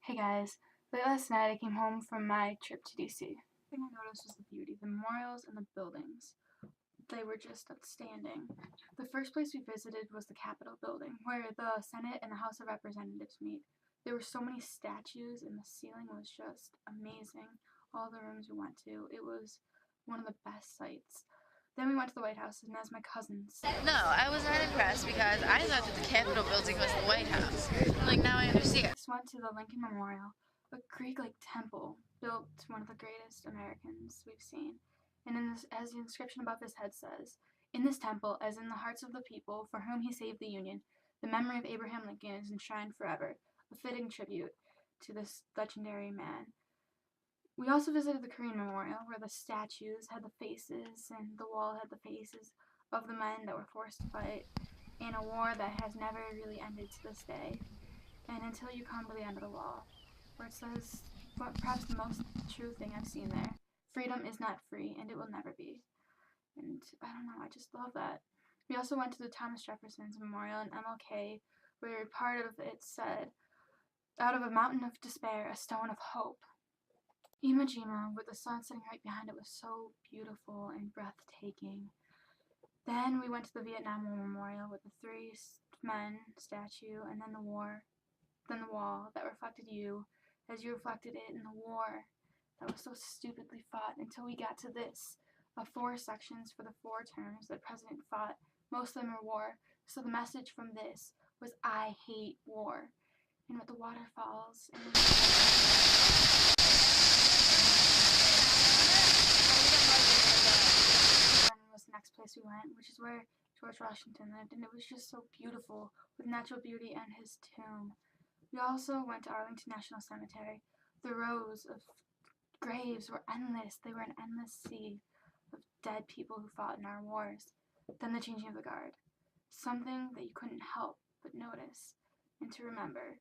Hey guys, late last night I came home from my trip to DC. The thing I noticed was the beauty, the memorials and the buildings. They were just outstanding. The first place we visited was the Capitol building, where the Senate and the House of Representatives meet. There were so many statues and the ceiling was just amazing. All the rooms we went to, it was one of the best sights. Then we went to the White House, and as my cousins. No, I was not impressed because I thought that the Capitol building was the White House. Like, now I understand. Just went to the Lincoln Memorial, a Greek-like temple built to one of the greatest Americans we've seen. And as the inscription above his head says, "In this temple, as in the hearts of the people for whom he saved the Union, the memory of Abraham Lincoln is enshrined forever, a fitting tribute to this legendary man." We also visited the Korean Memorial, where the statues had the faces and the wall had the faces of the men that were forced to fight in a war that has never really ended to this day. And until you come to the end of the wall, where it says perhaps the most true thing I've seen there: freedom is not free, and it will never be. And I don't know, I just love that. We also went to the Thomas Jefferson's Memorial in MLK, where part of it said, "Out of a mountain of despair, a stone of hope." Iwo Jima, with the sun setting right behind it, was so beautiful and breathtaking. Then we went to the Vietnam War Memorial with the three men statue, and then the wall that reflected you as you reflected it in the war that was so stupidly fought, until we got to this, of 4 sections for the 4 terms that President fought. Most of them are war, so the message from this was, "I hate war." And with the waterfalls and was the next place we went, which is where George Washington lived, and it was just so beautiful with natural beauty and his tomb. We also went to Arlington National Cemetery. The rows of graves were endless. They were an endless sea of dead people who fought in our wars. Then the changing of the guard. Something that you couldn't help but notice and to remember.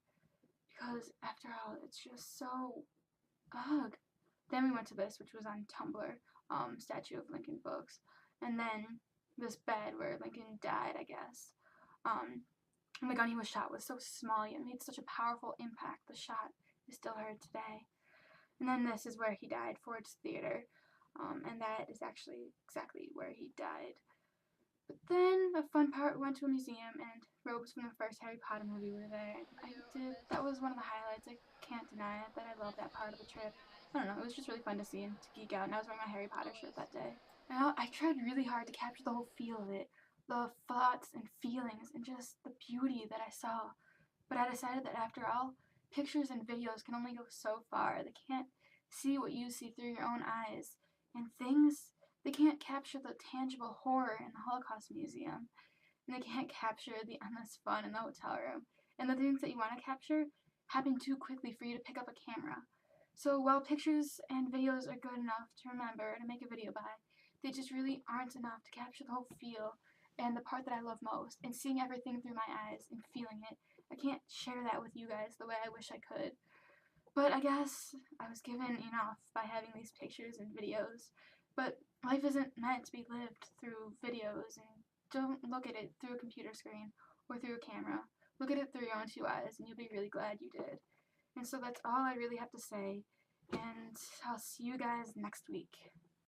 Because after all, it's just so ugh. Then we went to this, which was on Tumblr, Statue of Lincoln books. And then this bed where Lincoln died, I guess. And the gun he was shot was so small, yet made such a powerful impact. The shot is still heard today. And then this is where he died, Ford's Theater. And that is actually exactly where he died. But then, a fun part, we went to a museum, and robes from the first Harry Potter movie were there. That was one of the highlights. I can't deny it, that I love that part of the trip. I don't know, it was just really fun to see and to geek out, and I was wearing my Harry Potter shirt that day. Now, I tried really hard to capture the whole feel of it, the thoughts and feelings, and just the beauty that I saw. But I decided that after all, pictures and videos can only go so far. They can't see what you see through your own eyes. And they can't capture the tangible horror in the Holocaust Museum. And they can't capture the endless fun in the hotel room. And the things that you want to capture happen too quickly for you to pick up a camera. So while pictures and videos are good enough to remember and to make a video by, they just really aren't enough to capture the whole feel and the part that I love most, and seeing everything through my eyes and feeling it. I can't share that with you guys the way I wish I could. But I guess I was given enough by having these pictures and videos. But life isn't meant to be lived through videos, and don't look at it through a computer screen or through a camera. Look at it through your own 2 eyes, and you'll be really glad you did. And so that's all I really have to say, and I'll see you guys next week.